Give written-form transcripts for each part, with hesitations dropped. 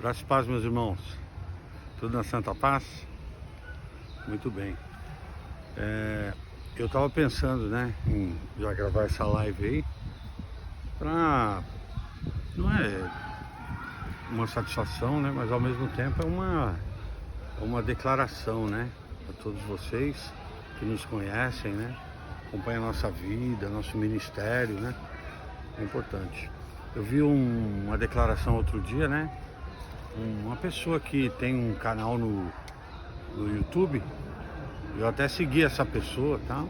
Graças e paz, meus irmãos. Tudo na Santa Paz? Muito bem. Eu tava pensando, né, em já gravar essa live aí não é uma satisfação, né, mas ao mesmo tempo é uma declaração, né, para todos vocês que nos conhecem, né, acompanham a nossa vida, nosso ministério, né, é importante. Eu vi uma declaração outro dia, né, uma pessoa que tem um canal no YouTube. Eu até segui essa pessoa, tá?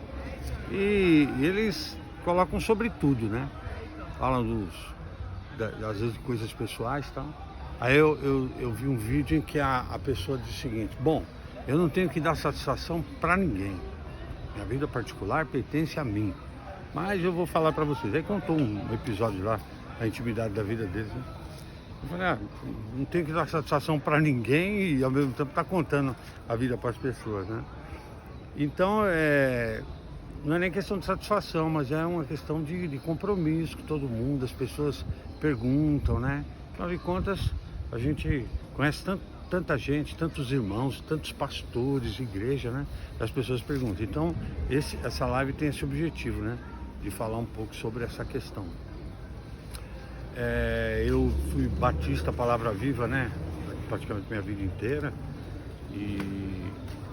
E eles colocam sobre tudo, né? Falam às vezes de coisas pessoais, tá? Aí eu vi um vídeo em que a pessoa diz o seguinte: bom, eu não tenho que dar satisfação para ninguém. Minha vida particular pertence a mim. Mas eu vou falar para vocês. Aí contou um episódio lá, a intimidade da vida deles, né? Eu falei, não tenho que dar satisfação para ninguém e ao mesmo tempo tá contando a vida para as pessoas, né? Então, não é nem questão de satisfação, mas é uma questão de compromisso com todo mundo. As pessoas perguntam, né? Afinal de contas, a gente conhece tanta gente, tantos irmãos, tantos pastores, igreja, né? As pessoas perguntam. Então, essa live tem esse objetivo, né? De falar um pouco sobre essa questão. Eu fui batista Palavra Viva, né? Praticamente minha vida inteira.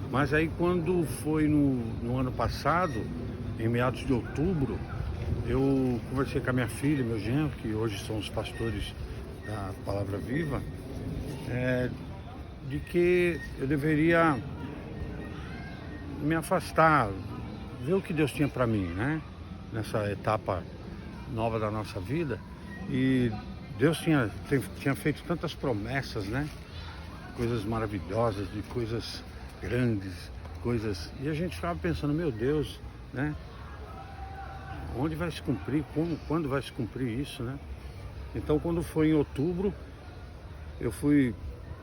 Mas aí quando foi no ano passado, em meados de outubro, eu conversei com a minha filha e meu genro, que hoje são os pastores da Palavra Viva, de que eu deveria me afastar, ver o que Deus tinha para mim, né? Nessa etapa nova da nossa vida. E Deus tinha feito tantas promessas, né? Coisas maravilhosas, de coisas grandes, coisas... E a gente ficava pensando, meu Deus, né? Onde vai se cumprir? Quando vai se cumprir isso, né? Então, quando foi em outubro, eu fui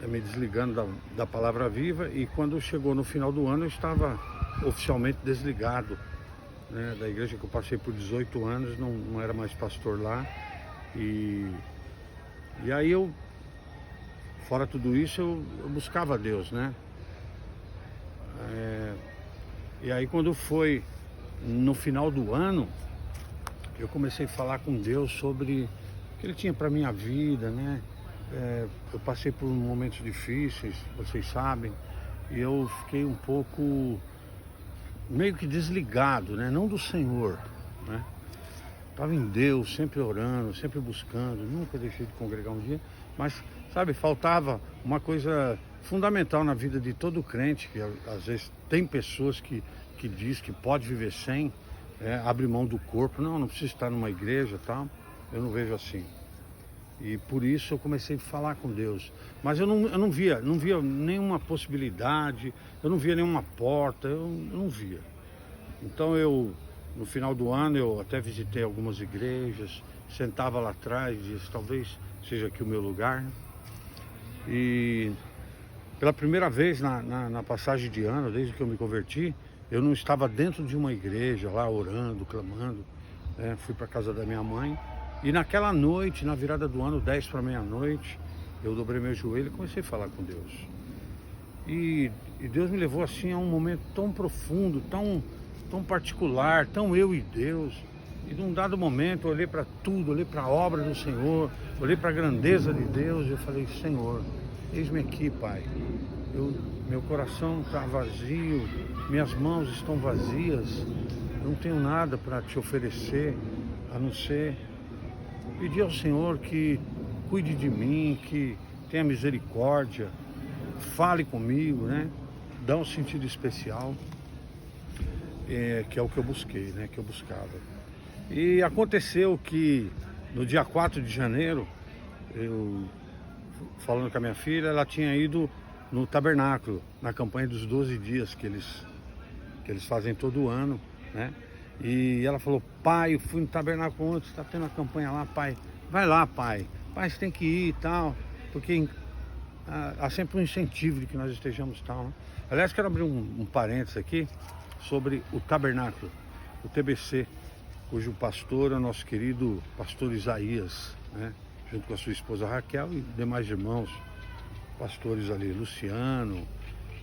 me desligando da Palavra Viva, e quando chegou no final do ano, eu estava oficialmente desligado, né, da igreja que eu passei por 18 anos, não era mais pastor lá. E aí fora tudo isso, eu buscava Deus, né? E aí quando foi no final do ano, eu comecei a falar com Deus sobre o que Ele tinha para minha vida, né? Eu passei por momentos difíceis, vocês sabem, e eu fiquei um pouco meio que desligado, né? Não do Senhor, né? Estava em Deus, sempre orando, sempre buscando, nunca deixei de congregar um dia, mas, sabe, faltava uma coisa fundamental na vida de todo crente, que às vezes tem pessoas que diz que pode viver sem, abre mão do corpo, não precisa estar numa igreja e tal. Eu não vejo assim. E por isso eu comecei a falar com Deus. Mas eu não via nenhuma possibilidade, eu não via nenhuma porta, eu não via. Então no final do ano eu até visitei algumas igrejas, sentava lá atrás e disse, talvez seja aqui o meu lugar, né? E pela primeira vez na passagem de ano, desde que eu me converti, eu não estava dentro de uma igreja lá orando, clamando, né? Fui para casa da minha mãe e naquela noite, na virada do ano, 10 para meia-noite, eu dobrei meu joelho e comecei a falar com Deus. E Deus me levou assim a um momento tão profundo, tão particular, tão eu e Deus. E num dado momento eu olhei para tudo, olhei para a obra do Senhor, olhei para a grandeza de Deus e eu falei, Senhor, eis-me aqui, Pai. Meu coração está vazio, minhas mãos estão vazias, eu não tenho nada para te oferecer, a não ser pedir ao Senhor que cuide de mim, que tenha misericórdia, fale comigo, né? Dá um sentido especial. Que é o que eu busquei, né? Que eu buscava. E aconteceu que no dia 4 de janeiro, eu falando com a minha filha, ela tinha ido no tabernáculo, na campanha dos 12 dias que eles fazem todo ano, né? E ela falou, pai, eu fui no tabernáculo ontem, está tendo a campanha lá, pai. Vai lá, pai. Pai, você tem que ir e tal, porque há sempre um incentivo de que nós estejamos tal, né? Aliás, quero abrir um parênteses aqui sobre o tabernáculo, o TBC, cujo pastor é o nosso querido pastor Isaías, né? Junto com a sua esposa Raquel e demais irmãos pastores ali, Luciano,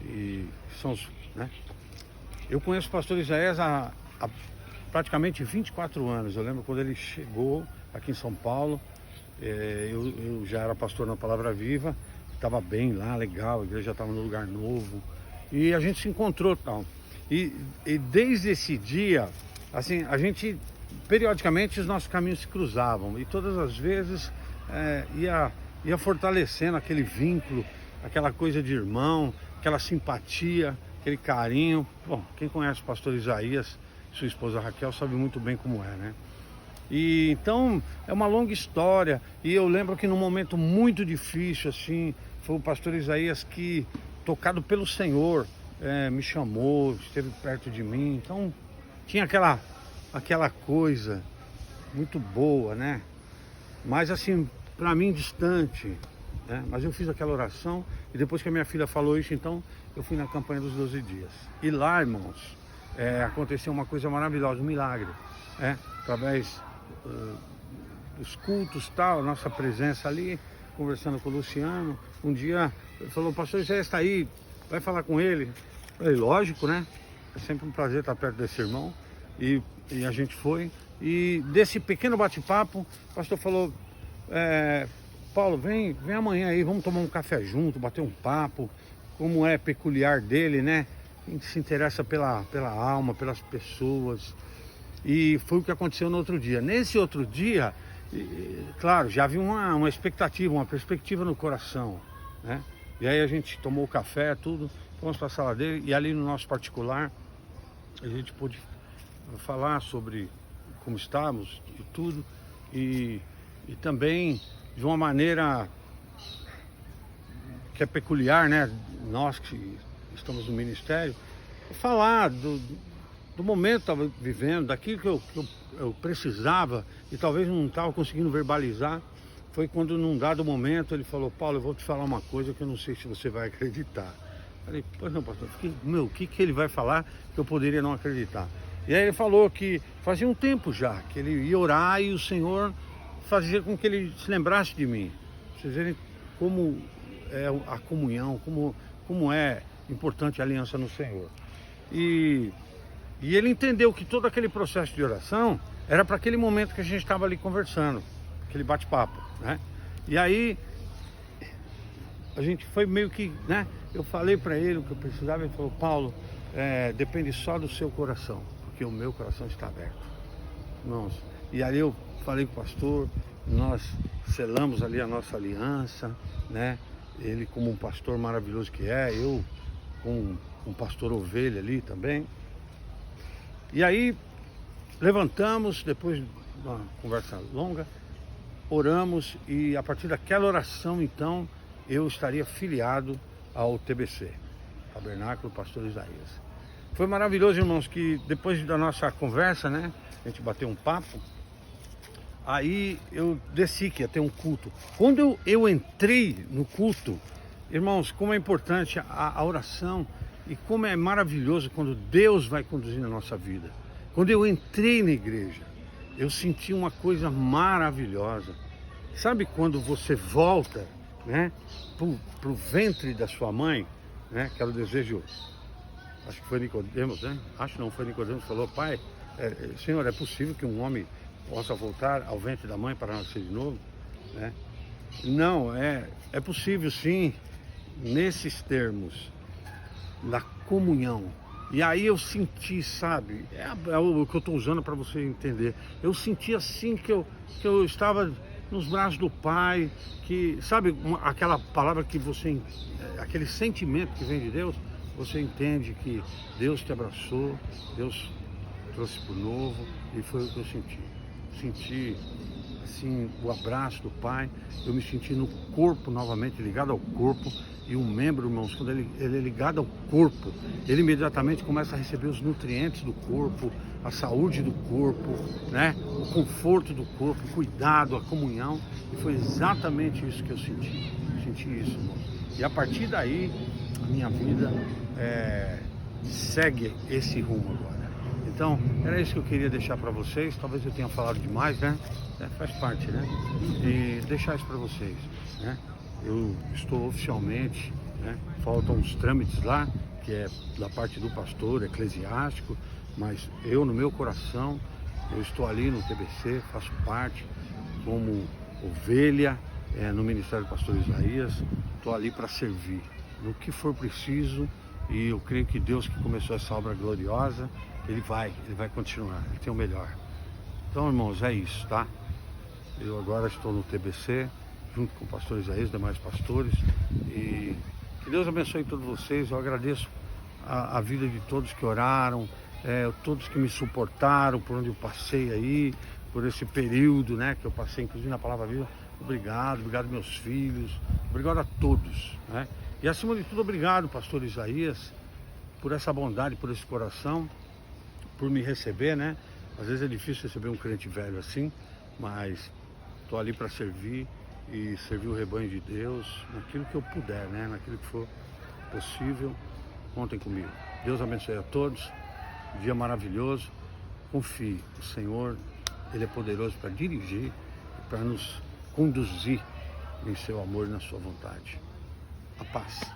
e são os, né? Eu conheço o pastor Isaías há praticamente 24 anos. Eu lembro quando ele chegou aqui em São Paulo, eu já era pastor na Palavra Viva, estava bem lá, legal, a igreja estava num lugar novo, e a gente se encontrou tal. E desde esse dia, assim, a gente, periodicamente, os nossos caminhos se cruzavam, e todas as vezes ia fortalecendo aquele vínculo, aquela coisa de irmão, aquela simpatia, aquele carinho. Bom, quem conhece o pastor Isaías, sua esposa Raquel, sabe muito bem como é, né? E então é uma longa história, e eu lembro que num momento muito difícil, assim, foi o pastor Isaías que, tocado pelo Senhor, me chamou, esteve perto de mim. Então tinha aquela coisa muito boa, né? Mas assim, para mim distante, né? Mas eu fiz aquela oração, e depois que a minha filha falou isso, então eu fui na campanha dos 12 dias. E lá, irmãos, aconteceu uma coisa maravilhosa, um milagre, através dos cultos, tal, a nossa presença ali, conversando com o Luciano. Um dia ele falou: pastor Isaías está aí, vai falar com ele. Eu falei: lógico, né? É sempre um prazer estar perto desse irmão. E a gente foi, e desse pequeno bate-papo, o pastor falou: Paulo, vem amanhã aí, vamos tomar um café junto, bater um papo. Como é peculiar dele, né? A gente se interessa pela alma, pelas pessoas. E foi o que aconteceu no outro dia. Nesse outro dia, claro, já havia uma expectativa, uma perspectiva no coração, né? E aí a gente tomou o café, tudo, fomos para a sala dele, e ali no nosso particular a gente pôde falar sobre como estávamos e tudo, e também de uma maneira que é peculiar, né? Nós que estamos no ministério, falar do momento que estava vivendo, daquilo que eu precisava e talvez não estava conseguindo verbalizar. Foi quando num dado momento ele falou: Paulo, eu vou te falar uma coisa que eu não sei se você vai acreditar. Falei: pois não, pastor, o que ele vai falar que eu poderia não acreditar? E aí ele falou que fazia um tempo já que ele ia orar e o Senhor fazia com que ele se lembrasse de mim. Vocês verem como é a comunhão, como é importante a aliança no Senhor. E ele entendeu que todo aquele processo de oração era para aquele momento que a gente estava ali conversando, aquele bate-papo, né? E aí a gente foi meio que, né? Eu falei para ele o que eu precisava, ele falou: Paulo, depende só do seu coração, porque o meu coração está aberto. Irmãos, e aí eu falei com o pastor, nós selamos ali a nossa aliança, né? Ele como um pastor maravilhoso que eu como um pastor ovelha ali também. E aí levantamos, depois de uma conversa longa, oramos, e a partir daquela oração, então, eu estaria filiado ao TBC, Tabernáculo Pastor Isaías. Foi maravilhoso, irmãos, que depois da nossa conversa, né, a gente bateu um papo, aí eu desci que ia ter um culto. Quando eu entrei no culto, irmãos, como é importante a oração, e como é maravilhoso quando Deus vai conduzindo a nossa vida. Quando eu entrei na igreja, eu senti uma coisa maravilhosa. Sabe quando você volta, né, pro ventre da sua mãe, né, que era o desejo, acho que foi Nicodemos, né? Acho não, foi Nicodemos que falou: pai, Senhor, é possível que um homem possa voltar ao ventre da mãe para nascer de novo, né? Não, é possível sim, nesses termos da comunhão. E aí eu senti, sabe, é o que eu estou usando para você entender. Eu senti assim que eu estava nos braços do Pai, que, sabe, aquela palavra que você, aquele sentimento que vem de Deus, você entende que Deus te abraçou, Deus trouxe por novo, e foi o que eu senti. Senti assim o abraço do Pai, eu me senti no corpo novamente, ligado ao corpo. E um membro, irmãos, quando ele é ligado ao corpo, ele imediatamente começa a receber os nutrientes do corpo, a saúde do corpo, né? O conforto do corpo, o cuidado, a comunhão. E foi exatamente isso que eu senti. Senti isso, irmãos. E a partir daí, a minha vida segue esse rumo agora. Então, era isso que eu queria deixar para vocês. Talvez eu tenha falado demais, né? Faz parte, né? E deixar isso para vocês, né? eu estou oficialmente, né? Faltam uns trâmites lá, que é da parte do pastor eclesiástico, mas eu, no meu coração, eu estou ali no TBC, faço parte como ovelha no Ministério do Pastor Isaías, estou ali para servir no que for preciso, e eu creio que Deus, que começou essa obra gloriosa, Ele vai continuar, Ele tem o melhor. Então, irmãos, é isso, tá? Eu agora estou no TBC, junto com o pastor Isaías, demais pastores, e que Deus abençoe todos vocês. Eu agradeço a vida de todos que oraram, todos que me suportaram por onde eu passei aí, por esse período, né, que eu passei, inclusive na Palavra Viva. Obrigado meus filhos, obrigado a todos, né? E acima de tudo, obrigado, pastor Isaías, por essa bondade, por esse coração, por me receber, né? Às vezes é difícil receber um crente velho assim, mas estou ali para servir e servir o rebanho de Deus naquilo que eu puder, né? Naquilo que for possível. Contem comigo. Deus abençoe a todos. Dia maravilhoso. Confie. O Senhor, Ele é poderoso para dirigir, para nos conduzir em seu amor e na sua vontade. A paz.